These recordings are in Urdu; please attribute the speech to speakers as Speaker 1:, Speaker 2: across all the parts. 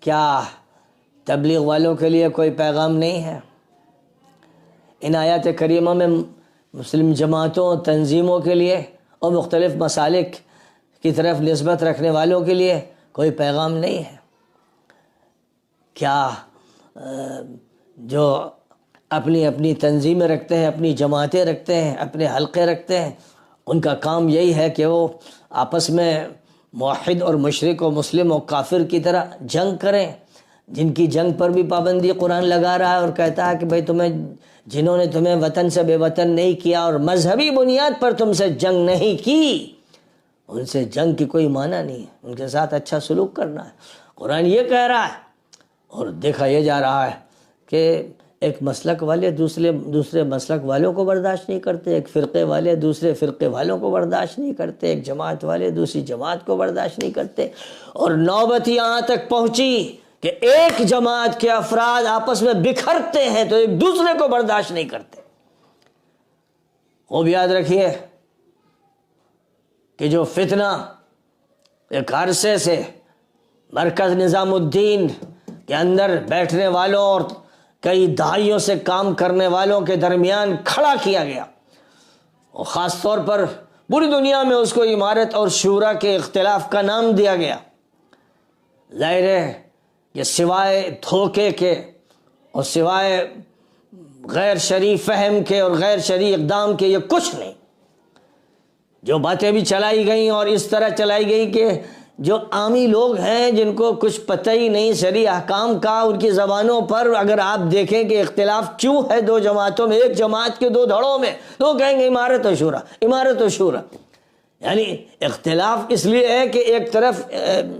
Speaker 1: کیا تبلیغ والوں کے لیے کوئی پیغام نہیں ہے؟ ان آیات کریمہ میں مسلم جماعتوں تنظیموں کے لیے اور مختلف مسالک کی طرف نسبت رکھنے والوں کے لیے کوئی پیغام نہیں ہے؟ کیا جو اپنی اپنی تنظیمیں رکھتے ہیں، اپنی جماعتیں رکھتے ہیں، اپنے حلقے رکھتے ہیں، ان کا کام یہی ہے کہ وہ آپس میں موحد اور مشرک و مسلم و کافر کی طرح جنگ کریں، جن کی جنگ پر بھی پابندی قرآن لگا رہا ہے اور کہتا ہے کہ بھئی جنہوں نے تمہیں وطن سے بے وطن نہیں کیا اور مذہبی بنیاد پر تم سے جنگ نہیں کی، ان سے جنگ کی کوئی معنی نہیں ہے، ان کے ساتھ اچھا سلوک کرنا ہے، قرآن یہ کہہ رہا ہے۔ اور دیکھا یہ جا رہا ہے کہ ایک مسلک والے دوسرے مسلک والوں کو برداشت نہیں کرتے، ایک فرقے والے دوسرے فرقے والوں کو برداشت نہیں کرتے، ایک جماعت والے دوسری جماعت کو برداشت نہیں کرتے، اور نوبت یہاں تک پہنچی کہ ایک جماعت کے افراد آپس میں بکھرتے ہیں تو ایک دوسرے کو برداشت نہیں کرتے۔ وہ بھی یاد رکھیے کہ جو فتنہ ایک عرصے سے مرکز نظام الدین کے اندر بیٹھنے والوں اور کئی دہائیوں سے کام کرنے والوں کے درمیان کھڑا کیا گیا، اور خاص طور پر پوری دنیا میں اس کو امارت اور شورا کے اختلاف کا نام دیا گیا۔ ظاہر ہے کہ سوائے دھوکے کے اور سوائے غیر شرعی فہم کے اور غیر شرعی اقدام کے یہ کچھ نہیں۔ جو باتیں بھی چلائی گئیں اور اس طرح چلائی گئی کہ جو عامی لوگ ہیں جن کو کچھ پتہ ہی نہیں شرعی احکام کا، ان کی زبانوں پر اگر آپ دیکھیں کہ اختلاف کیوں ہے دو جماعتوں میں، ایک جماعت کے دو دھڑوں میں، تو وہ کہیں گے امارت و شورا، امارت و شورا۔ یعنی اختلاف اس لیے ہے کہ ایک طرف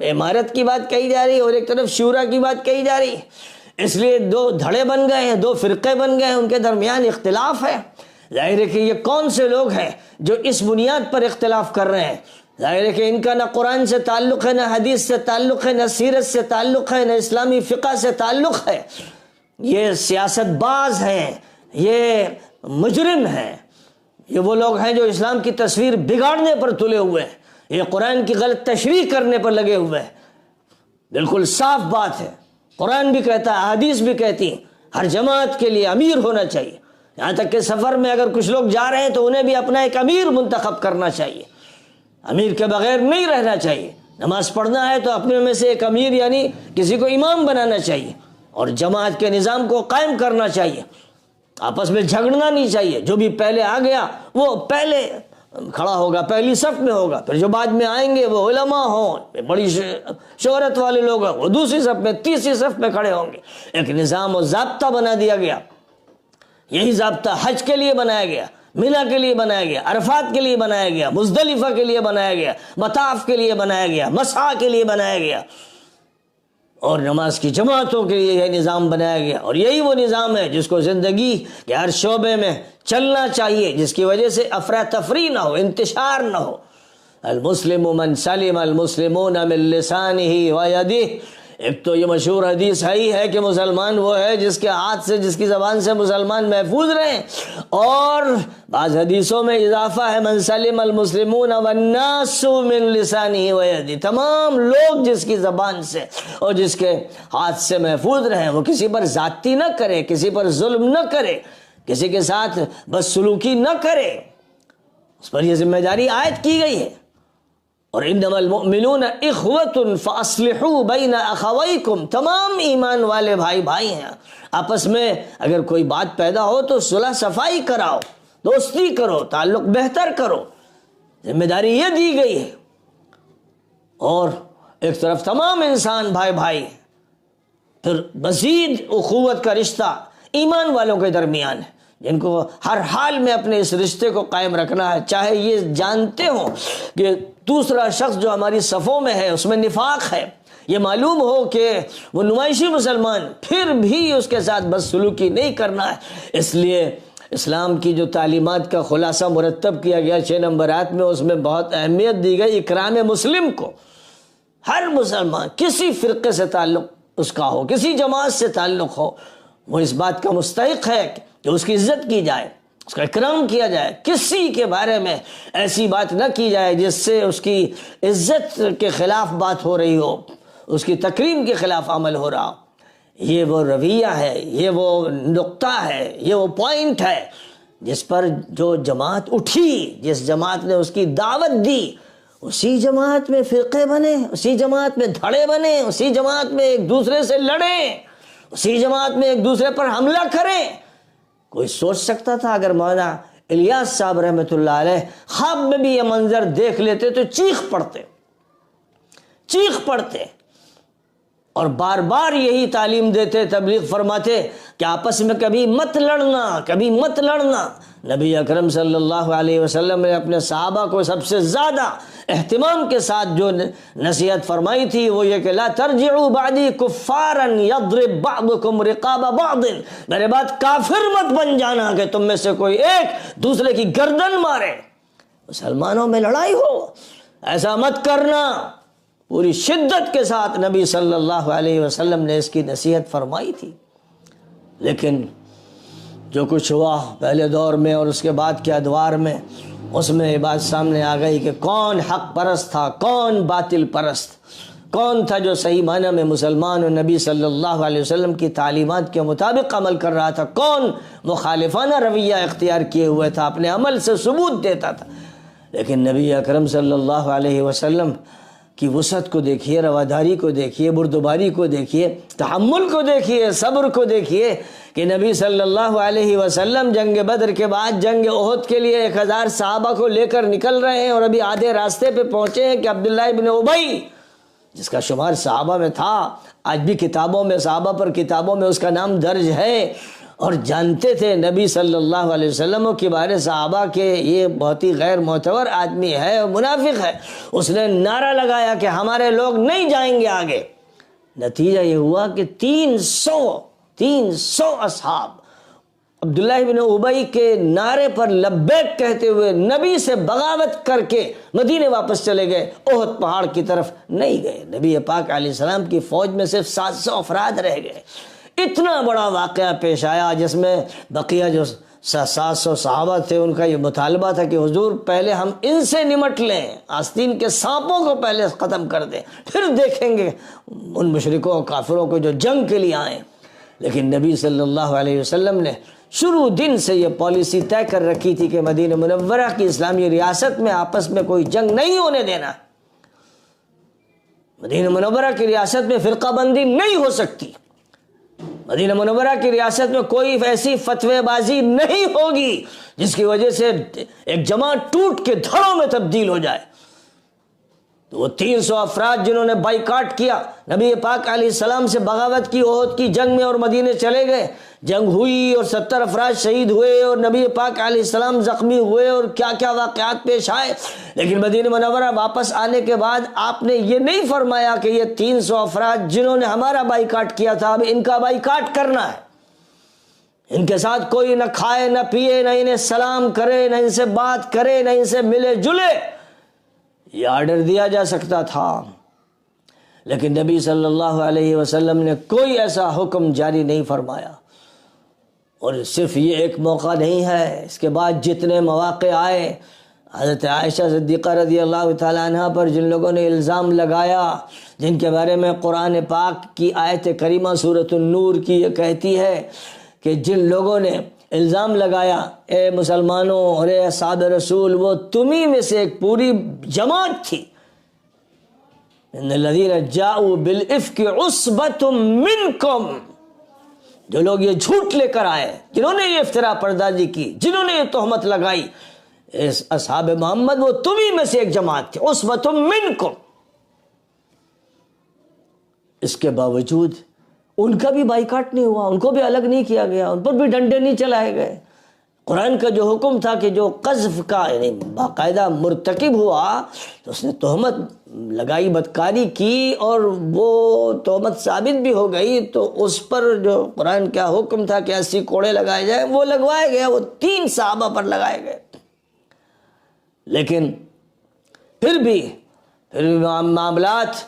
Speaker 1: امارت کی بات کہی جا رہی ہے اور ایک طرف شورا کی بات کہی جا رہی ہے، اس لیے دو دھڑے بن گئے ہیں، دو فرقے بن گئے ہیں، ان کے درمیان اختلاف ہے۔ ظاہر ہے کہ یہ کون سے لوگ ہیں جو اس بنیاد پر اختلاف کر رہے ہیں؟ ظاہر ہے کہ ان کا نہ قرآن سے تعلق ہے، نہ حدیث سے تعلق ہے، نہ سیرت سے تعلق ہے، نہ اسلامی فقہ سے تعلق ہے۔ یہ سیاست باز ہیں، یہ مجرم ہیں، یہ وہ لوگ ہیں جو اسلام کی تصویر بگاڑنے پر تلے ہوئے ہیں، یہ قرآن کی غلط تشریح کرنے پر لگے ہوئے ہیں۔ بالکل صاف بات ہے، قرآن بھی کہتا ہے، حدیث بھی کہتی ہے، ہر جماعت کے لیے امیر ہونا چاہیے، یہاں تک کہ سفر میں اگر کچھ لوگ جا رہے ہیں تو انہیں بھی اپنا ایک امیر منتخب کرنا چاہیے، امیر کے بغیر نہیں رہنا چاہیے۔ نماز پڑھنا ہے تو اپنے میں سے ایک امیر یعنی کسی کو امام بنانا چاہیے، اور جماعت کے نظام کو قائم کرنا چاہیے، آپس میں جھگڑنا نہیں چاہیے۔ جو بھی پہلے آ گیا وہ پہلے کھڑا ہوگا، پہلی صف میں ہوگا، پھر جو بعد میں آئیں گے وہ علماء ہوں، بڑی شہرت والے لوگ ہیں، وہ دوسری صف میں تیسری صف میں کھڑے ہوں گے۔ ایک نظام و ضابطہ بنا دیا گیا، یہی ضابطہ حج کے لیے بنایا گیا، مینا کے لیے بنایا گیا، عرفات کے لیے بنایا گیا، مزدلفہ کے لیے بنایا گیا، مطاف کے لیے بنایا گیا، مسعی کے لیے بنایا گیا، اور نماز کی جماعتوں کے لیے یہ نظام بنایا گیا۔ اور یہی وہ نظام ہے جس کو زندگی کے ہر شعبے میں چلنا چاہیے، جس کی وجہ سے افراتفری نہ ہو، انتشار نہ ہو۔ المسلم من سلم المسلمون من لسانہ ویدہ، ایک تو یہ مشہور حدیث ہے کہ مسلمان وہ ہے جس کے ہاتھ سے، جس کی زبان سے مسلمان محفوظ رہیں، اور بعض حدیثوں میں اضافہ ہے من سلم المسلمون والناس من لسانہ ویدہ، تمام لوگ جس کی زبان سے اور جس کے ہاتھ سے محفوظ رہیں، وہ کسی پر زیادتی نہ کرے، کسی پر ظلم نہ کرے، کسی کے ساتھ بدسلوکی نہ کرے، اس پر یہ ذمہ داری عائد کی گئی ہے۔ اور انما المؤمنون اخوۃ فاصلحوا بین اخویکم، تمام ایمان والے بھائی بھائی ہیں، آپس میں اگر کوئی بات پیدا ہو تو صلح صفائی کراؤ، دوستی کرو، تعلق بہتر کرو، ذمہ داری یہ دی گئی ہے۔ اور ایک طرف تمام انسان بھائی بھائی، پھر مزید اخوت کا رشتہ ایمان والوں کے درمیان ہے، جن کو ہر حال میں اپنے اس رشتے کو قائم رکھنا ہے، چاہے یہ جانتے ہوں کہ دوسرا شخص جو ہماری صفوں میں ہے اس میں نفاق ہے، یہ معلوم ہو کہ وہ نمائشی مسلمان، پھر بھی اس کے ساتھ بدسلوکی نہیں کرنا ہے۔ اس لیے اسلام کی جو تعلیمات کا خلاصہ مرتب کیا گیا 6 نمبر آیت میں، اس میں بہت اہمیت دی گئی اکرام مسلم کو۔ ہر مسلمان کسی فرقے سے تعلق اس کا ہو، کسی جماعت سے تعلق ہو، وہ اس بات کا مستحق ہے کہ اس کی عزت کی جائے، اس کا اکرام کیا جائے، کسی کے بارے میں ایسی بات نہ کی جائے جس سے اس کی عزت کے خلاف بات ہو رہی ہو، اس کی تکریم کے خلاف عمل ہو رہا ہو. یہ وہ رویہ ہے، یہ وہ نقطہ ہے، یہ وہ پوائنٹ ہے جس پر جو جماعت اٹھی، جس جماعت نے اس کی دعوت دی، اسی جماعت میں فرقے بنے، اسی جماعت میں دھڑے بنے، اسی جماعت میں ایک دوسرے سے لڑیں، اسی جماعت میں ایک دوسرے پر حملہ کریں. کوئی سوچ سکتا تھا؟ اگر مولانا الیاس صاحب رحمۃ اللہ علیہ خواب میں بھی یہ منظر دیکھ لیتے تو چیخ پڑتے اور بار بار یہی تعلیم دیتے، تبلیغ فرماتے کہ آپس میں کبھی مت لڑنا. نبی اکرم صلی اللہ علیہ وسلم نے اپنے صحابہ کو سب سے زیادہ اہتمام کے ساتھ جو نصیحت فرمائی تھی وہ یہ کہ لا ترجعوا بعدی کفارا یضرب بعضکم رقاب بعض، میرے بعد کافر مت بن جانا کہ تم میں سے کوئی ایک دوسرے کی گردن مارے، مسلمانوں میں لڑائی ہو، ایسا مت کرنا. پوری شدت کے ساتھ نبی صلی اللہ علیہ وسلم نے اس کی نصیحت فرمائی تھی. لیکن جو کچھ ہوا پہلے دور میں اور اس کے بعد کے ادوار میں، اس میں یہ بات سامنے آ گئی کہ کون حق پرست تھا، کون باطل پرست، کون تھا جو صحیح معنی میں مسلمان اور نبی صلی اللہ علیہ وسلم کی تعلیمات کے مطابق عمل کر رہا تھا، کون مخالفانہ رویہ اختیار کیے ہوئے تھا، اپنے عمل سے ثبوت دیتا تھا. لیکن نبی اکرم صلی اللہ علیہ وسلم کی وسعت کو دیکھیے، رواداری کو دیکھیے، بردباری کو دیکھیے، تحمل کو دیکھیے، صبر کو دیکھیے کہ نبی صلی اللہ علیہ وسلم جنگ بدر کے بعد جنگ احد کے لیے 1000 صحابہ کو لے کر نکل رہے ہیں اور ابھی آدھے راستے پہ پہنچے ہیں کہ عبداللہ ابن ابی، جس کا شمار صحابہ میں تھا، آج بھی کتابوں میں، صحابہ پر کتابوں میں اس کا نام درج ہے، اور جانتے تھے نبی صلی اللہ علیہ وسلم کے بارے صحابہ کے یہ بہت ہی غیر معتبر آدمی ہے اور منافق ہے. اس نے نعرہ لگایا کہ ہمارے لوگ نہیں جائیں گے آگے. نتیجہ یہ ہوا کہ 300 اصحاب عبداللہ بن ابی کے نعرے پر لبیک کہتے ہوئے نبی سے بغاوت کر کے مدینے واپس چلے گئے، احد پہاڑ کی طرف نہیں گئے. نبی پاک علیہ السلام کی فوج میں صرف 700 افراد رہ گئے. اتنا بڑا واقعہ پیش آیا جس میں بقیہ جو 700 صحابہ تھے ان کا یہ مطالبہ تھا کہ حضور پہلے ہم ان سے نمٹ لیں، آستین کے سانپوں کو پہلے ختم کر دیں، پھر دیکھیں گے ان مشرکوں اور کافروں کو جو جنگ کے لیے آئیں. لیکن نبی صلی اللہ علیہ وسلم نے شروع دن سے یہ پالیسی طے کر رکھی تھی کہ مدینہ منورہ کی اسلامی ریاست میں آپس میں کوئی جنگ نہیں ہونے دینا. مدینہ منورہ کی ریاست میں فرقہ بندی نہیں ہو سکتی، مدینہ منورہ کی ریاست میں کوئی ایسی فتوی بازی نہیں ہوگی جس کی وجہ سے ایک جماعت ٹوٹ کے دھڑوں میں تبدیل ہو جائے. تو وہ 300 افراد جنہوں نے بائیکاٹ کیا، نبی پاک علیہ السلام سے بغاوت کی احد کی جنگ میں اور مدینے چلے گئے، جنگ ہوئی اور 70 افراد شہید ہوئے اور نبی پاک علیہ السلام زخمی ہوئے اور کیا کیا واقعات پیش آئے. لیکن مدینہ منورہ واپس آنے کے بعد آپ نے یہ نہیں فرمایا کہ یہ 300 افراد جنہوں نے ہمارا بائیکاٹ کیا تھا اب ان کا بائیکاٹ کرنا ہے، ان کے ساتھ کوئی نہ کھائے نہ پیے، نہ انہیں سلام کرے، نہ ان سے بات کرے، نہ ان سے ملے جلے. یہ آرڈر دیا جا سکتا تھا، لیکن نبی صلی اللہ علیہ وسلم نے کوئی ایسا حکم جاری نہیں فرمایا. اور صرف یہ ایک موقع نہیں ہے، اس کے بعد جتنے مواقع آئے، حضرت عائشہ صدیقہ رضی اللہ تعالیٰ عنہ پر جن لوگوں نے الزام لگایا، جن کے بارے میں قرآن پاک کی آیت کریمہ سورۃ النور کی یہ کہتی ہے کہ جن لوگوں نے الزام لگایا اے مسلمانوں اور اے اصحاب رسول، وہ تمہیں میں سے ایک پوری جماعت تھی. ان الذین جاؤوا بالافک عصبۃ منکم، جو لوگ یہ جھوٹ لے کر آئے، جنہوں نے یہ افتراء پردازی کی، جنہوں نے یہ تہمت لگائی، اصحاب محمد وہ تمہیں میں سے ایک جماعت تھی، عصبۃ منکم. اس کے باوجود ان کا بھی بائیکاٹ نہیں ہوا، ان کو بھی الگ نہیں کیا گیا، ان پر بھی ڈنڈے نہیں چلائے گئے. قرآن کا جو حکم تھا کہ جو قذف کا یعنی باقاعدہ مرتکب ہوا تو اس نے تہمت لگائی، بدکاری کی اور وہ تہمت ثابت بھی ہو گئی تو اس پر جو قرآن کا حکم تھا کہ 80 کوڑے لگائے جائے وہ لگوائے گئے، وہ 3 صحابہ پر لگائے گئے. لیکن پھر بھی معاملات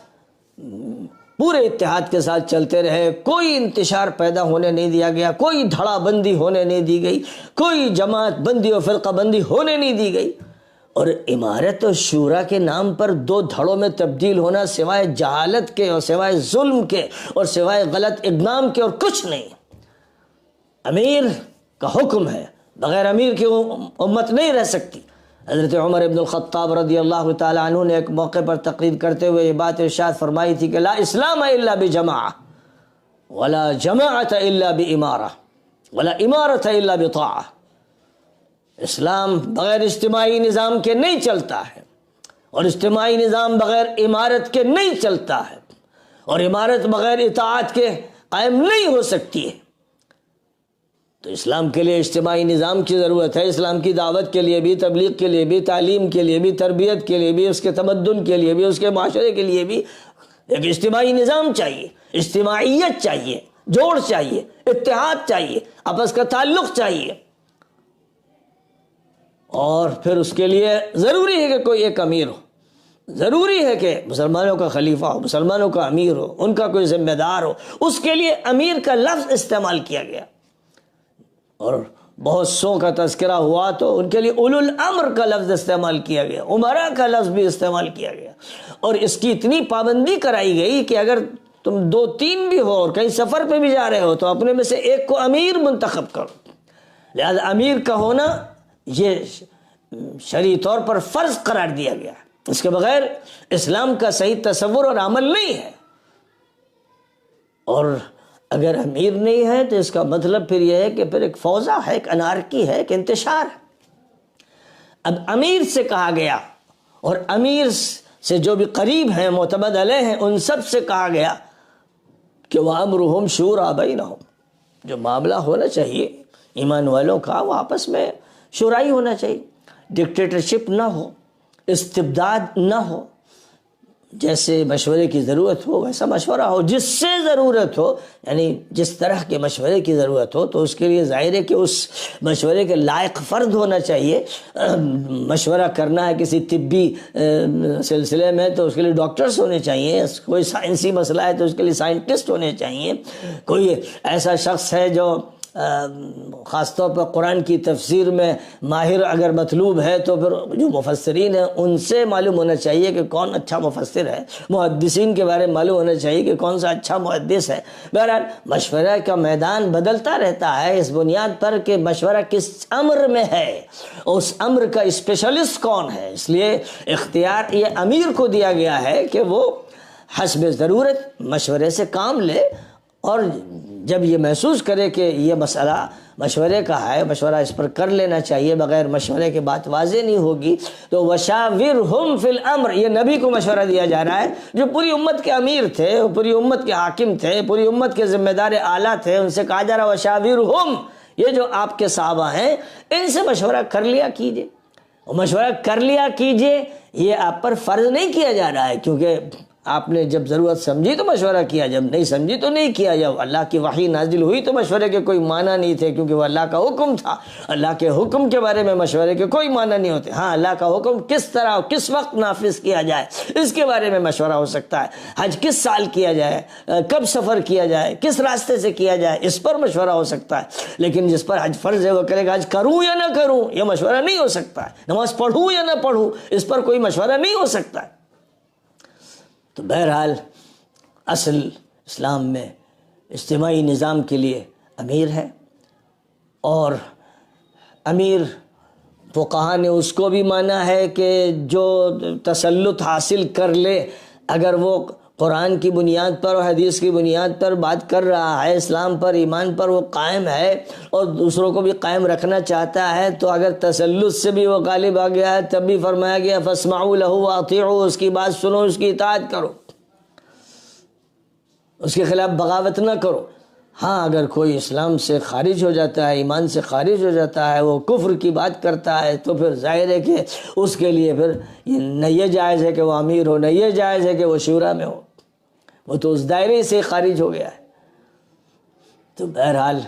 Speaker 1: پورے اتحاد کے ساتھ چلتے رہے، کوئی انتشار پیدا ہونے نہیں دیا گیا، کوئی دھڑا بندی ہونے نہیں دی گئی، کوئی جماعت بندی اور فرقہ بندی ہونے نہیں دی گئی. اور امارت اور شورا کے نام پر دو دھڑوں میں تبدیل ہونا سوائے جہالت کے اور سوائے ظلم کے اور سوائے غلط اقدام کے اور کچھ نہیں۔ امیر کا حکم ہے، بغیر امیر کی امت نہیں رہ سکتی۔ حضرت عمر ابن الخطاب رضی اللہ تعالی عنہ نے ایک موقع پر تقریر کرتے ہوئے یہ بات ارشاد فرمائی تھی کہ لا اسلام الا بجماعہ ولا جماعت الا بامارہ ولا امارت الا بطاعہ۔ اسلام بغیر اجتماعی نظام کے نہیں چلتا ہے، اور اجتماعی نظام بغیر امارت کے نہیں چلتا ہے، اور امارت بغیر اطاعت کے قائم نہیں ہو سکتی ہے۔ تو اسلام کے لیے اجتماعی نظام کی ضرورت ہے، اسلام کی دعوت کے لیے بھی، تبلیغ کے لیے بھی، تعلیم کے لیے بھی، تربیت کے لیے بھی، اس کے تمدن کے لیے بھی، اس کے معاشرے کے لیے بھی ایک اجتماعی نظام چاہیے، اجتماعیت چاہیے، جوڑ چاہیے، اتحاد چاہیے، آپس کا تعلق چاہیے۔ اور پھر اس کے لیے ضروری ہے کہ کوئی ایک امیر ہو، ضروری ہے کہ مسلمانوں کا خلیفہ ہو، مسلمانوں کا امیر ہو، ان کا کوئی ذمہ دار ہو۔ اس کے لیے امیر کا لفظ استعمال کیا گیا، اور بہت سو کا تذکرہ ہوا تو ان کے لیے اولو الامر کا لفظ استعمال کیا گیا، عمرا کا لفظ بھی استعمال کیا گیا، اور اس کی اتنی پابندی کرائی گئی کہ اگر تم 2-3 بھی ہو اور کہیں سفر پہ بھی جا رہے ہو تو اپنے میں سے ایک کو امیر منتخب کرو۔ لہذا امیر کا ہونا یہ شرعی طور پر فرض قرار دیا گیا ہے، اس کے بغیر اسلام کا صحیح تصور اور عمل نہیں ہے۔ اور اگر امیر نہیں ہے تو اس کا مطلب پھر یہ ہے کہ پھر ایک فوضا ہے، ایک انارکی ہے، ایک انتشار ہے۔ اب امیر سے کہا گیا، اور امیر سے جو بھی قریب ہیں، معتمد علیہ ہیں، ان سب سے کہا گیا کہ وَأَمْرُهُمْ شُورَىٰ بَيْنَهُمْ، جو معاملہ ہونا چاہیے ایمان والوں کا وہ آپس میں شورائی ہونا چاہیے، ڈکٹیٹرشپ نہ ہو، استبداد نہ ہو، جیسے مشورے کی ضرورت ہو ویسا مشورہ ہو، جس سے ضرورت ہو، یعنی جس طرح کے مشورے کی ضرورت ہو تو اس کے لیے ظاہر ہے کہ اس مشورے کے لائق فرد ہونا چاہیے۔ مشورہ کرنا ہے کسی طبی سلسلے میں تو اس کے لیے ڈاکٹرز ہونے چاہیے، کوئی سائنسی مسئلہ ہے تو اس کے لیے سائنٹسٹ ہونے چاہیے، کوئی ایسا شخص ہے جو خاص طور پر قرآن کی تفسیر میں ماہر اگر مطلوب ہے تو پھر جو مفسرین ہیں ان سے معلوم ہونا چاہیے کہ کون اچھا مفسر ہے، محدثین کے بارے میں معلوم ہونا چاہیے کہ کون سا اچھا محدث ہے۔ بہرحال مشورہ کا میدان بدلتا رہتا ہے اس بنیاد پر کہ مشورہ کس امر میں ہے، اس امر کا اسپیشلسٹ کون ہے۔ اس لیے اختیار یہ امیر کو دیا گیا ہے کہ وہ حسب ضرورت مشورے سے کام لے، اور جب یہ محسوس کرے کہ یہ مسئلہ مشورے کا ہے، مشورہ اس پر کر لینا چاہیے، بغیر مشورے کے بات واضح نہیں ہوگی، تو وشاورہم فی الامر، یہ نبی کو مشورہ دیا جا رہا ہے جو پوری امت کے امیر تھے، پوری امت کے حاکم تھے، پوری امت کے ذمہ دار اعلیٰ تھے، ان سے کہا جا رہا ہے وشاورہم، یہ جو آپ کے صحابہ ہیں ان سے مشورہ کر لیا کیجئے، اور مشورہ کر لیا کیجئے یہ آپ پر فرض نہیں کیا جا رہا ہے، کیونکہ آپ نے جب ضرورت سمجھی تو مشورہ کیا، جب نہیں سمجھی تو نہیں کیا، جب اللہ کی وحی نازل ہوئی تو مشورے کے کوئی معنی نہیں تھے، کیونکہ وہ اللہ کا حکم تھا۔ اللہ کے حکم کے بارے میں مشورے کے کوئی معنی نہیں ہوتے۔ ہاں، اللہ کا حکم کس طرح اور کس وقت نافذ کیا جائے اس کے بارے میں مشورہ ہو سکتا ہے، حج کس سال کیا جائے، کب سفر کیا جائے، کس راستے سے کیا جائے، اس پر مشورہ ہو سکتا ہے، لیکن جس پر حج فرض ہے وہ کرے گا حج کروں یا نہ کروں، یہ مشورہ نہیں ہو سکتا ہے۔ نماز پڑھوں یا نہ پڑھوں، اس پر کوئی مشورہ نہیں ہو سکتا ہے۔ تو بہرحال اصل اسلام میں اجتماعی نظام کے لیے امیر ہے، اور امیر فقہا نے اس کو بھی مانا ہے کہ جو تسلط حاصل کر لے، اگر وہ قرآن کی بنیاد پر اور حدیث کی بنیاد پر بات کر رہا ہے، اسلام پر ایمان پر وہ قائم ہے اور دوسروں کو بھی قائم رکھنا چاہتا ہے، تو اگر تسلط سے بھی وہ غالب آ گیا ہے تب بھی فرمایا گیا فاسمعوا لہ واطیعوا، اس کی بات سنو، اس کی اطاعت کرو، اس کے خلاف بغاوت نہ کرو۔ ہاں، اگر کوئی اسلام سے خارج ہو جاتا ہے، ایمان سے خارج ہو جاتا ہے، وہ کفر کی بات کرتا ہے، تو پھر ظاہر ہے کہ اس کے لیے پھر نہ یہ جائز ہے کہ وہ امیر ہو، نہ یہ جائز ہے کہ وہ شورا میں ہو، وہ تو اس دائرے سے خارج ہو گیا ہے۔ تو بہرحال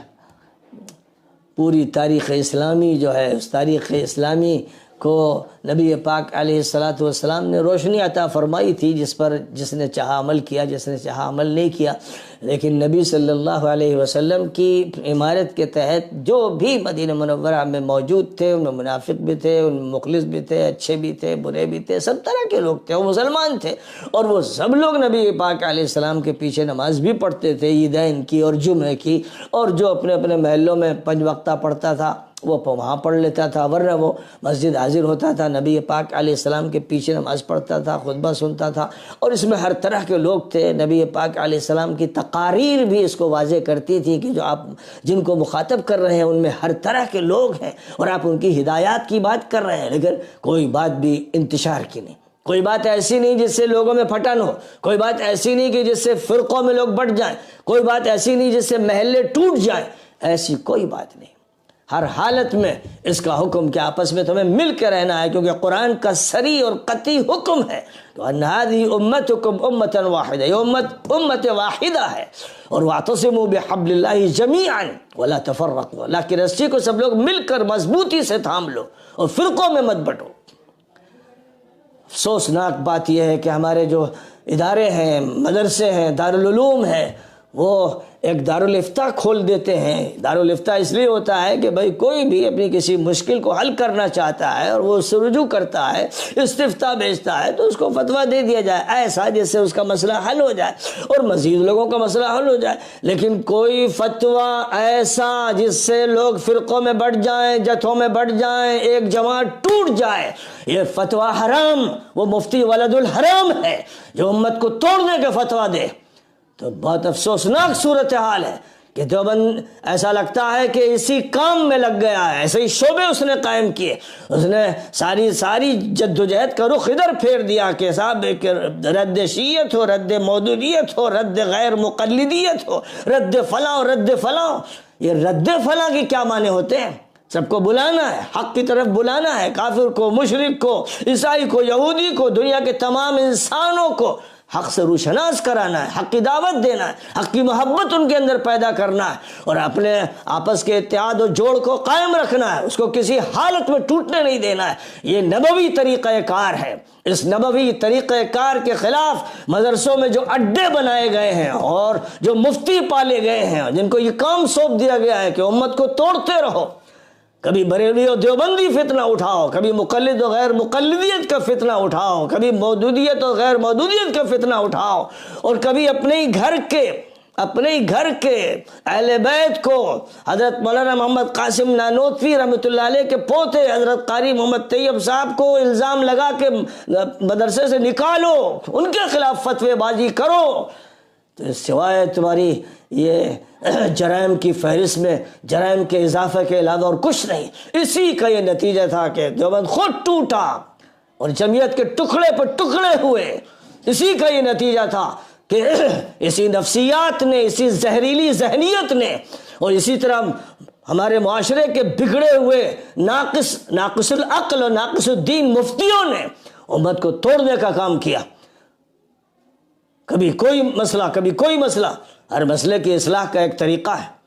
Speaker 1: پوری تاریخ اسلامی جو ہے، اس تاریخ اسلامی کو نبی پاک علیہ الصلاۃ والسلام نے روشنی عطا فرمائی تھی، جس پر جس نے چاہا عمل کیا، جس نے چاہا عمل نہیں کیا۔ لیکن نبی صلی اللہ علیہ وسلم کی عمارت کے تحت جو بھی مدینہ منورہ میں موجود تھے، ان میں منافق بھی تھے، ان میں مخلص بھی تھے، اچھے بھی تھے، برے بھی تھے، سب طرح کے لوگ تھے، وہ مسلمان تھے، اور وہ سب لوگ نبی پاک علیہ السلام کے پیچھے نماز بھی پڑھتے تھے، عیدین کی اور جمعے کی، اور جو اپنے اپنے محلوں میں 5 وقتہ پڑھتا تھا وہ وہاں پڑھ لیتا تھا، ورنہ وہ مسجد حاضر ہوتا تھا، نبی پاک علیہ السلام کے پیچھے نماز پڑھتا تھا، خطبہ سنتا تھا، اور اس میں ہر طرح کے لوگ تھے۔ نبی پاک علیہ السلام کی تقاریر بھی اس کو واضح کرتی تھی کہ جو آپ جن کو مخاطب کر رہے ہیں ان میں ہر طرح کے لوگ ہیں، اور آپ ان کی ہدایات کی بات کر رہے ہیں، لیکن کوئی بات بھی انتشار کی نہیں، کوئی بات ایسی نہیں جس سے لوگوں میں پھٹن ہو، کوئی بات ایسی نہیں کہ جس سے فرقوں میں لوگ بٹ جائیں، کوئی بات ایسی نہیں جس سے محلے ٹوٹ جائیں، ایسی کوئی بات نہیں۔ ہر حالت میں اس کا حکم کہ آپس میں تمہیں مل کے رہنا ہے، کیونکہ قرآن کا صریح اور قطعی حکم ہے کہ ان هذه امتکم امۃ واحدہ، یہ امت واحدہ ہے، اور واعتصموا بحبل اللہ جمیعا ولا تفرقوا، اللہ کی رسی کو سب لوگ مل کر مضبوطی سے تھام لو اور فرقوں میں مت بٹو۔ افسوسناک بات یہ ہے کہ ہمارے جو ادارے ہیں، مدرسے ہیں، دارالعلوم ہیں، وہ ایک دارالافتاء کھول دیتے ہیں۔ دارالافتاء اس لیے ہوتا ہے کہ بھائی کوئی بھی اپنی کسی مشکل کو حل کرنا چاہتا ہے اور وہ اس سے رجوع کرتا ہے، استفتاء بھیجتا ہے، تو اس کو فتویٰ دے دیا جائے ایسا جس سے اس کا مسئلہ حل ہو جائے اور مزید لوگوں کا مسئلہ حل ہو جائے۔ لیکن کوئی فتویٰ ایسا جس سے لوگ فرقوں میں بٹ جائیں، جتھوں میں بٹ جائیں، ایک جماعت ٹوٹ جائے، یہ فتویٰ حرام، وہ مفتی ولد الحرام ہے جو امت کو توڑنے کا فتویٰ دے۔ تو بہت افسوسناک صورتحال ہے کہ دیوبند ایسا لگتا ہے کہ اسی کام میں لگ گیا ہے، ایسے ہی شعبے اس نے قائم کیے، اس نے ساری جدوجہد کا رخ ادھر پھیر دیا کہ صاحب رد شیعت ہو، رد مودودیت ہو، رد غیر مقلدیت ہو، رد فلاں اور رد فلاں۔ یہ رد فلاں کے کیا معنی ہوتے ہیں؟ سب کو بلانا ہے، حق کی طرف بلانا ہے، کافر کو، مشرک کو، عیسائی کو، یہودی کو، دنیا کے تمام انسانوں کو حق سے روشناس کرانا ہے، حق کی دعوت دینا ہے، حق کی محبت ان کے اندر پیدا کرنا ہے، اور اپنے آپس کے اتحاد و جوڑ کو قائم رکھنا ہے، اس کو کسی حالت میں ٹوٹنے نہیں دینا ہے۔ یہ نبوی طریقہ کار ہے۔ اس نبوی طریقہ کار کے خلاف مدرسوں میں جو اڈے بنائے گئے ہیں اور جو مفتی پالے گئے ہیں، جن کو یہ کام سونپ دیا گیا ہے کہ امت کو توڑتے رہو، کبھی بریلوی و دیوبندی فتنہ اٹھاؤ، کبھی مقلد و غیر مقلدیت کا فتنہ اٹھاؤ، کبھی مودودیت و غیر مودودیت کا فتنہ اٹھاؤ، اور کبھی اپنے ہی گھر کے اہل بیت کو، حضرت مولانا محمد قاسم نانوتوی رحمۃ اللہ علیہ کے پوتے حضرت قاری محمد طیب صاحب کو الزام لگا کے مدرسے سے نکالو، ان کے خلاف فتوی بازی کرو۔ تو سوائے تمہاری یہ جرائم کی فہرست میں جرائم کے اضافے کے علاوہ اور کچھ نہیں۔ اسی کا یہ نتیجہ تھا کہ دیوبند خود ٹوٹا اور جمعیت کے ٹکڑے پر ٹکڑے ہوئے۔ اسی کا یہ نتیجہ تھا کہ اسی نفسیات نے، اسی زہریلی ذہنیت نے، اور اسی طرح ہمارے معاشرے کے بگڑے ہوئے ناقص العقل اور ناقص الدین مفتیوں نے امت کو توڑنے کا کام کیا۔ کبھی کوئی مسئلہ، کبھی کوئی مسئلہ، ہر مسئلے کی اصلاح کا ایک طریقہ ہے،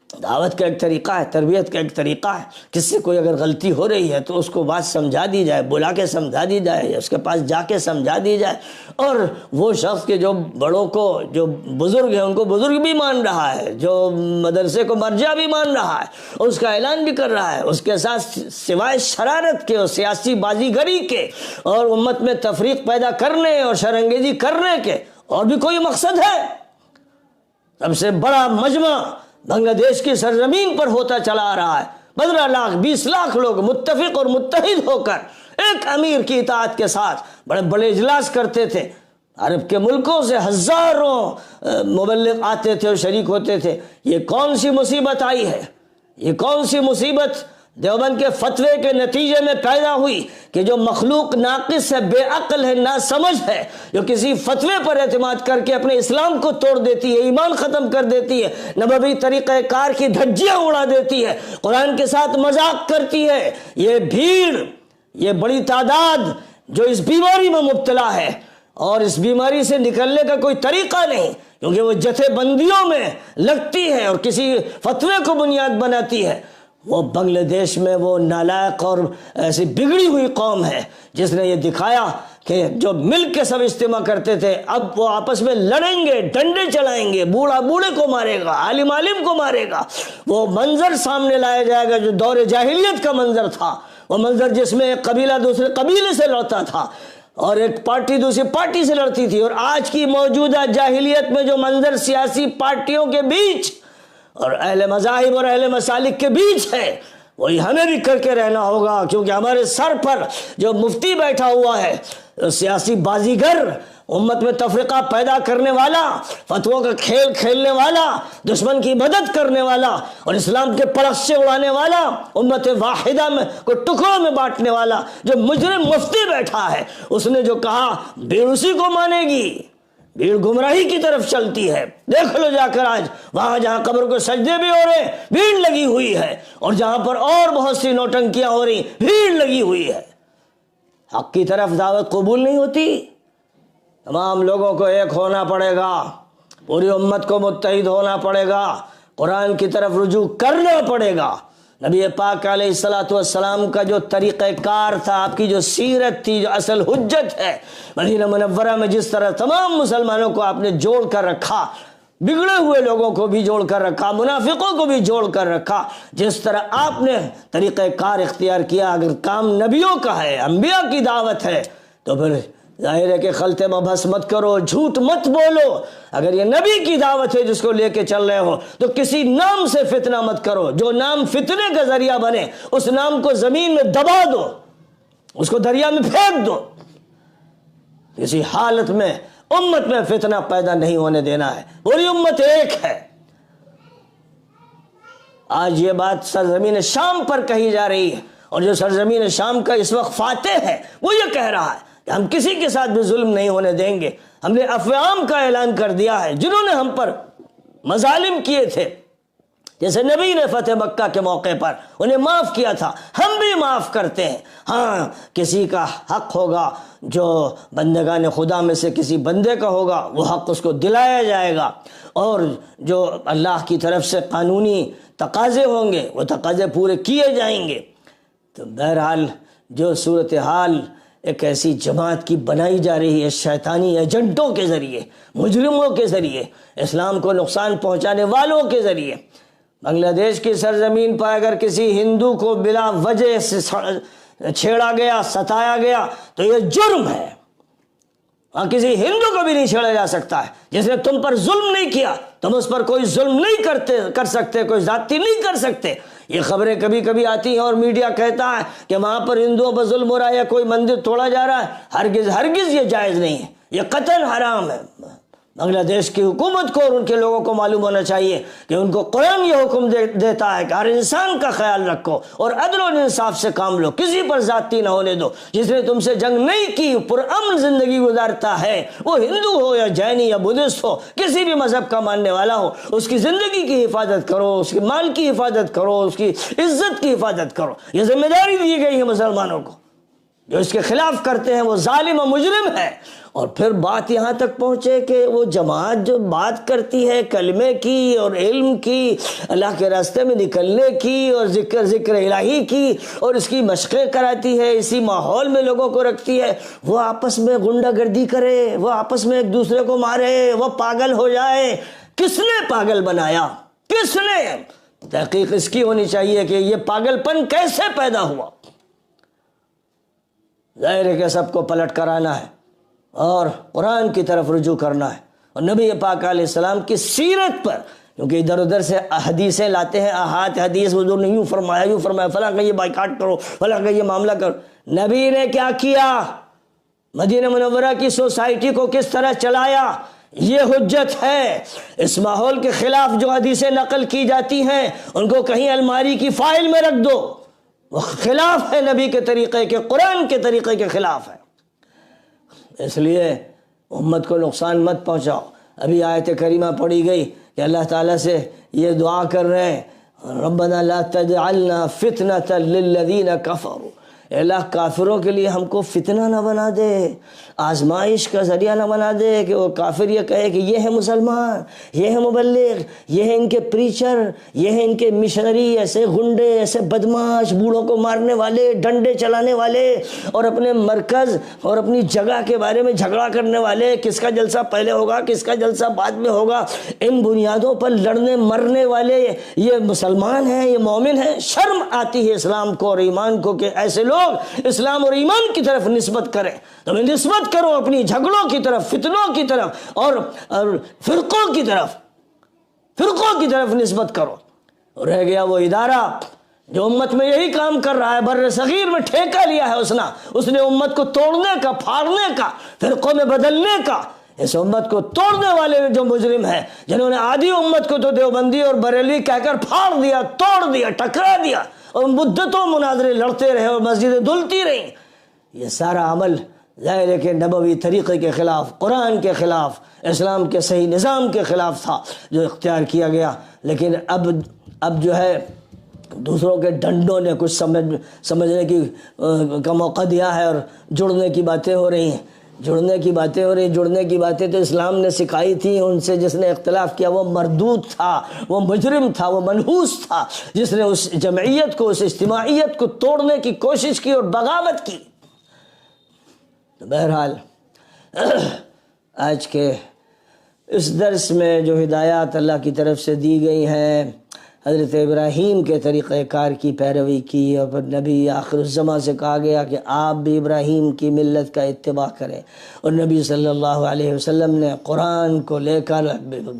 Speaker 1: دعوت کا ایک طریقہ ہے، تربیت کا ایک طریقہ ہے۔ کس سے کوئی اگر غلطی ہو رہی ہے تو اس کو بات سمجھا دی جائے، بلا کے سمجھا دی جائے، یا اس کے پاس جا کے سمجھا دی جائے، اور وہ شخص کے جو بڑوں کو، جو بزرگ ہیں ان کو بزرگ بھی مان رہا ہے، جو مدرسے کو مرجع بھی مان رہا ہے، اور اس کا اعلان بھی کر رہا ہے، اس کے ساتھ سوائے شرارت کے اور سیاسی بازی گری کے اور امت میں تفریق پیدا کرنے اور شرانگیزی کرنے کے اور بھی کوئی مقصد ہے؟ سب سے بڑا مجمع بنگلہ دیش کی سرزمین پر ہوتا چلا آ رہا ہے، 15 لاکھ 20 لاکھ لوگ متفق اور متحد ہو کر ایک امیر کی اطاعت کے ساتھ بڑے بڑے اجلاس کرتے تھے۔ عرب کے ملکوں سے ہزاروں مبلغ آتے تھے اور شریک ہوتے تھے۔ یہ کون سی مصیبت آئی ہے؟ یہ کون سی مصیبت دیوبند کے فتوے کے نتیجے میں پیدا ہوئی کہ جو مخلوق ناقص ہے، بے عقل ہے، ناسمجھ ہے، جو کسی فتوے پر اعتماد کر کے اپنے اسلام کو توڑ دیتی ہے، ایمان ختم کر دیتی ہے، نبوی طریقہ کار کی دھجیاں اڑا دیتی ہے، قرآن کے ساتھ مذاق کرتی ہے، یہ بھیڑ، یہ بڑی تعداد جو اس بیماری میں مبتلا ہے اور اس بیماری سے نکلنے کا کوئی طریقہ نہیں، کیونکہ وہ جتھے بندیوں میں لگتی ہے اور کسی فتوے کو بنیاد بناتی ہے، وہ بنگلہ دیش میں وہ نالائق اور ایسی بگڑی ہوئی قوم ہے جس نے یہ دکھایا کہ جو مل کے سب اجتماع کرتے تھے اب وہ آپس میں لڑیں گے، ڈنڈے چلائیں گے، بوڑھا بوڑھے کو مارے گا، عالم عالم کو مارے گا۔ وہ منظر سامنے لایا جائے گا جو دور جاہلیت کا منظر تھا، وہ منظر جس میں ایک قبیلہ دوسرے قبیلے سے لڑتا تھا اور ایک پارٹی دوسری پارٹی سے لڑتی تھی۔ اور آج کی موجودہ جاہلیت میں جو منظر سیاسی پارٹیوں کے بیچ اور اہل مذاہب اور اہل مسالک کے بیچ ہے، وہی ہمیں بھی کر کے رہنا ہوگا، کیونکہ ہمارے سر پر جو مفتی بیٹھا ہوا ہے، سیاسی بازیگر، امت میں تفرقہ پیدا کرنے والا، فتووں کا کھیل کھیلنے والا، دشمن کی مدد کرنے والا اور اسلام کے پرچے اڑانے والا، امت واحدہ میں کو ٹکڑوں میں بانٹنے والا جو مجرم مفتی بیٹھا ہے، اس نے جو کہا بھیڑ اسی کو مانے گی، بھیڑ گمراہی کی طرف چلتی ہے۔ دیکھ لو جا کر آج وہاں جہاں قبر کو سجدے بھی ہو رہے بھیڑ لگی ہوئی ہے، اور جہاں پر اور بہت سی نوٹنکیاں ہو رہی بھیڑ لگی ہوئی ہے۔ حق کی طرف دعوت قبول نہیں ہوتی، تمام لوگوں کو ایک ہونا پڑے گا، پوری امت کو متحد ہونا پڑے گا، قرآن کی طرف رجوع کرنا پڑے گا۔ نبی پاک علیہ السلام کا جو طریقہ کار تھا، آپ کی جو سیرت تھی، جو اصل حجت ہے، مدینہ منورہ میں جس طرح تمام مسلمانوں کو آپ نے جوڑ کر رکھا، بگڑے ہوئے لوگوں کو بھی جوڑ کر رکھا، منافقوں کو بھی جوڑ کر رکھا، جس طرح آپ نے طریقہ کار اختیار کیا، اگر کام نبیوں کا ہے، انبیاء کی دعوت ہے، تو پھر ظاہر ہے کہ خلطے مبحث مت کرو، جھوٹ مت بولو۔ اگر یہ نبی کی دعوت ہے جس کو لے کے چل رہے ہو تو کسی نام سے فتنہ مت کرو، جو نام فتنے کا ذریعہ بنے اس نام کو زمین میں دبا دو، اس کو دریا میں پھینک دو۔ کسی حالت میں امت میں فتنہ پیدا نہیں ہونے دینا ہے، پوری امت ایک ہے۔ آج یہ بات سرزمین شام پر کہی جا رہی ہے، اور جو سرزمین شام کا اس وقت فاتح ہے وہ یہ کہہ رہا ہے کہ ہم کسی کے ساتھ بھی ظلم نہیں ہونے دیں گے۔ ہم نے افعام کا اعلان کر دیا ہے، جنہوں نے ہم پر مظالم کیے تھے، جیسے نبی نے فتح مکہ کے موقع پر انہیں معاف کیا تھا، ہم بھی معاف کرتے ہیں۔ ہاں کسی کا حق ہوگا جو بندگان خدا میں سے کسی بندے کا ہوگا، وہ حق اس کو دلایا جائے گا، اور جو اللہ کی طرف سے قانونی تقاضے ہوں گے وہ تقاضے پورے کیے جائیں گے۔ تو بہرحال جو صورتحال ایک ایسی جماعت کی بنائی جا رہی ہے شیطانی ایجنٹوں کے ذریعے، مجرموں کے ذریعے، اسلام کو نقصان پہنچانے والوں کے ذریعے، بنگلہ دیش کی سرزمین پر اگر کسی ہندو کو بلا وجہ سے چھیڑا گیا، ستایا گیا تو یہ جرم ہے۔ ہاں کسی ہندو کو بھی نہیں چھیڑا جا سکتا ہے، جس نے تم پر ظلم نہیں کیا، تم اس پر کوئی ظلم نہیں کر سکتے، کوئی زیادتی نہیں کر سکتے۔ یہ خبریں کبھی کبھی آتی ہیں اور میڈیا کہتا ہے کہ وہاں پر ہندوؤں پر ظلم ہو رہا ہے یا کوئی مندر توڑا جا رہا ہے، ہرگز یہ جائز نہیں ہے، یہ قطعاً حرام ہے۔ بنگلہ دیش کی حکومت کو اور ان کے لوگوں کو معلوم ہونا چاہیے کہ ان کو قرآن یہ حکم دیتا ہے کہ ہر انسان کا خیال رکھو اور عدل و انصاف سے کام لو، کسی پر زیادتی نہ ہونے دو۔ جس نے تم سے جنگ نہیں کی، پرامن زندگی گزارتا ہے، وہ ہندو ہو یا جینی یا بدھسٹ ہو، کسی بھی مذہب کا ماننے والا ہو، اس کی زندگی کی حفاظت کرو، اس کے مال کی حفاظت کرو، اس کی عزت کی حفاظت کرو۔ یہ ذمہ داری دی گئی ہے مسلمانوں کو۔ جو اس کے خلاف کرتے ہیں وہ ظالم و مجرم ہے۔ اور پھر بات یہاں تک پہنچے کہ وہ جماعت جو بات کرتی ہے کلمے کی اور علم کی، اللہ کے راستے میں نکلنے کی اور ذکر الہی کی، اور اس کی مشقیں کراتی ہے، اسی ماحول میں لوگوں کو رکھتی ہے، وہ آپس میں غنڈہ گردی کرے، وہ آپس میں ایک دوسرے کو مارے، وہ پاگل ہو جائے۔ کس نے پاگل بنایا؟ کس نے؟ تحقیق اس کی ہونی چاہیے کہ یہ پاگل پن کیسے پیدا ہوا۔ ظاہر ہے کہ سب کو پلٹ کر آنا ہے اور قرآن کی طرف رجوع کرنا ہے، اور نبی پاک علیہ السلام کی سیرت پر، کیونکہ ادھر ادھر سے حدیثیں لاتے ہیں، احاد حدیث، حضور نے یوں فرمایا، فلاں کا یہ بائیکاٹ کرو، فلاں کا یہ معاملہ کرو۔ نبی نے کیا کیا؟ مدینہ منورہ کی سوسائٹی کو کس طرح چلایا؟ یہ حجت ہے۔ اس ماحول کے خلاف جو حدیثیں نقل کی جاتی ہیں ان کو کہیں الماری کی فائل میں رکھ دو، وہ خلاف ہے نبی کے طریقے کے، قرآن کے طریقے کے خلاف ہے۔ اس لیے امت کو نقصان مت پہنچاؤ۔ ابھی آیت کریمہ پڑھی گئی کہ اللہ تعالیٰ سے یہ دعا کر رہے ہیں، ربنا لا تجعلنا فتنة للذین کفروا، اے اللہ کافروں کے لیے ہم کو فتنہ نہ بنا دے، آزمائش کا ذریعہ نہ بنا دے کہ وہ کافر یہ کہے کہ یہ ہے مسلمان، یہ ہے مبلغ، یہ ہے ان کے پریچر، یہ ہے ان کے مشنری، ایسے گنڈے، ایسے بدماش، بوڑھوں کو مارنے والے، ڈنڈے چلانے والے، اور اپنے مرکز اور اپنی جگہ کے بارے میں جھگڑا کرنے والے، کس کا جلسہ پہلے ہوگا کس کا جلسہ بعد میں ہوگا، ان بنیادوں پر لڑنے مرنے والے یہ مسلمان ہیں، یہ مومن ہیں؟ شرم آتی ہے اسلام کو اور ایمان کو کہ ایسے لوگ اسلام اور ایمان کی طرف نسبت کریں۔ تمہیں نسبت کرو اپنی جھگڑوں کی طرف، فتنوں کی طرف اور فرقوں کی طرف نسبت کرو۔ اور رہ گیا وہ ادارہ جو امت میں یہی کام کر رہا ہے، بر صغیر میں ٹھیکہ لیا ہے اس نے امت کو توڑنے کا، پھاڑنے کا، فرقوں میں بدلنے کا۔ اس امت کو توڑنے والے جو مجرم ہیں، جنہوں نے آدھی امت کو تو دیوبندی اور بریلوی کہہ کر پھاڑ دیا، توڑ دیا، ٹکرا دیا، اور مدتوں مناظرے لڑتے رہے اور مسجدیں دھلتی رہیں، یہ سارا عمل ظاہر ہے کہ نبوی طریقے کے خلاف، قرآن کے خلاف، اسلام کے صحیح نظام کے خلاف تھا جو اختیار کیا گیا۔ لیکن اب جو ہے دوسروں کے ڈنڈوں نے کچھ سمجھنے کا موقع دیا ہے اور جڑنے کی باتیں ہو رہی ہیں، جڑنے کی باتیں تو اسلام نے سکھائی تھی۔ ان سے جس نے اختلاف کیا وہ مردود تھا، وہ مجرم تھا، وہ منحوس تھا، جس نے اس جمعیت کو، اس اجتماعیت کو توڑنے کی کوشش کی اور بغاوت کی۔ تو بہرحال آج کے اس درس میں جو ہدایات اللہ کی طرف سے دی گئی ہیں، حضرت ابراہیم کے طریقہ کار کی پیروی کی، اور پھر نبی آخر الزماں سے کہا گیا کہ آپ بھی ابراہیم کی ملت کا اتباع کریں، اور نبی صلی اللہ علیہ وسلم نے قرآن کو لے کر،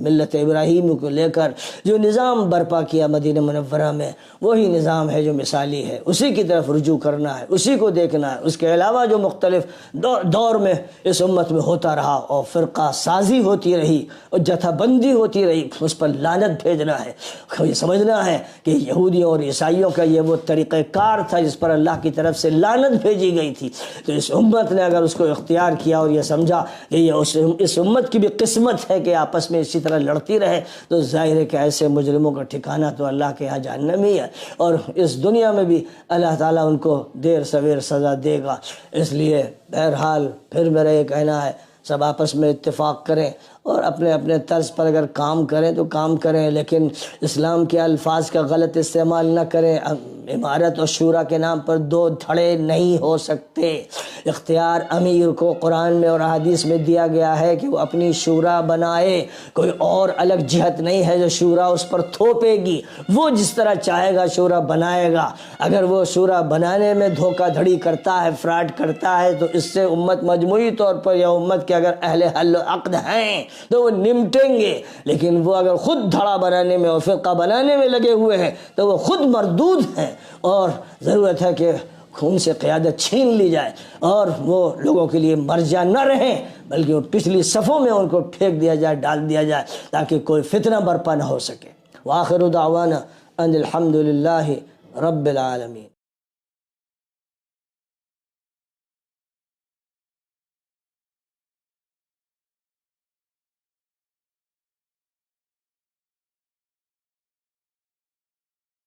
Speaker 1: ملت ابراہیم کو لے کر جو نظام برپا کیا مدینہ منورہ میں، وہی نظام ہے جو مثالی ہے، اسی کی طرف رجوع کرنا ہے، اسی کو دیکھنا ہے۔ اس کے علاوہ جو مختلف دور میں اس امت میں ہوتا رہا اور فرقہ سازی ہوتی رہی اور جتھا بندی ہوتی رہی، اس پر لعنت بھیجنا ہے۔ یہ سمجھنا ہے کہ یہودیوں اور عیسائیوں کا یہ وہ طریقہ کار تھا جس پر اللہ کی طرف سے لعنت بھیجی گئی تھی۔ تو اس امت نے اگر اس کو اختیار کیا اور یہ سمجھا کہ یہ اس امت کی بھی قسمت ہے کہ آپس میں اسی طرح لڑتی رہے، تو ظاہر ہے کہ ایسے مجرموں کا ٹھکانہ تو اللہ کے یہاں جہنم ہی ہے، اور اس دنیا میں بھی اللہ تعالیٰ ان کو دیر سویر سزا دے گا۔ اس لیے بہرحال پھر میرا یہ کہنا ہے، سب آپس میں اتفاق کریں اور اپنے اپنے طرز پر اگر کام کریں تو کام کریں، لیکن اسلام کے الفاظ کا غلط استعمال نہ کریں۔ امارت اور شورا کے نام پر دو دھڑے نہیں ہو سکتے۔ اختیار امیر کو قرآن میں اور احادیث میں دیا گیا ہے کہ وہ اپنی شورا بنائے، کوئی اور الگ جہت نہیں ہے جو شورا اس پر تھوپے گی، وہ جس طرح چاہے گا شورا بنائے گا۔ اگر وہ شورا بنانے میں دھوکہ دھڑی کرتا ہے، فراڈ کرتا ہے، تو اس سے امت مجموعی طور پر یا امت کے اگر اہل حل و عقد ہیں تو وہ نمٹیں گے، لیکن وہ اگر خود دھڑا بنانے میں اور فرقہ بنانے میں لگے ہوئے ہیں تو وہ خود مردود ہیں، اور ضرورت ہے کہ ان سے قیادت چھین لی جائے اور وہ لوگوں کے لیے مرجع نہ رہیں، بلکہ وہ پچھلی صفوں میں ان کو پھینک دیا جائے، ڈال دیا جائے، تاکہ کوئی فتنہ برپا نہ ہو سکے۔ وآخر دعوانا ان الحمد للہ رب العالمین۔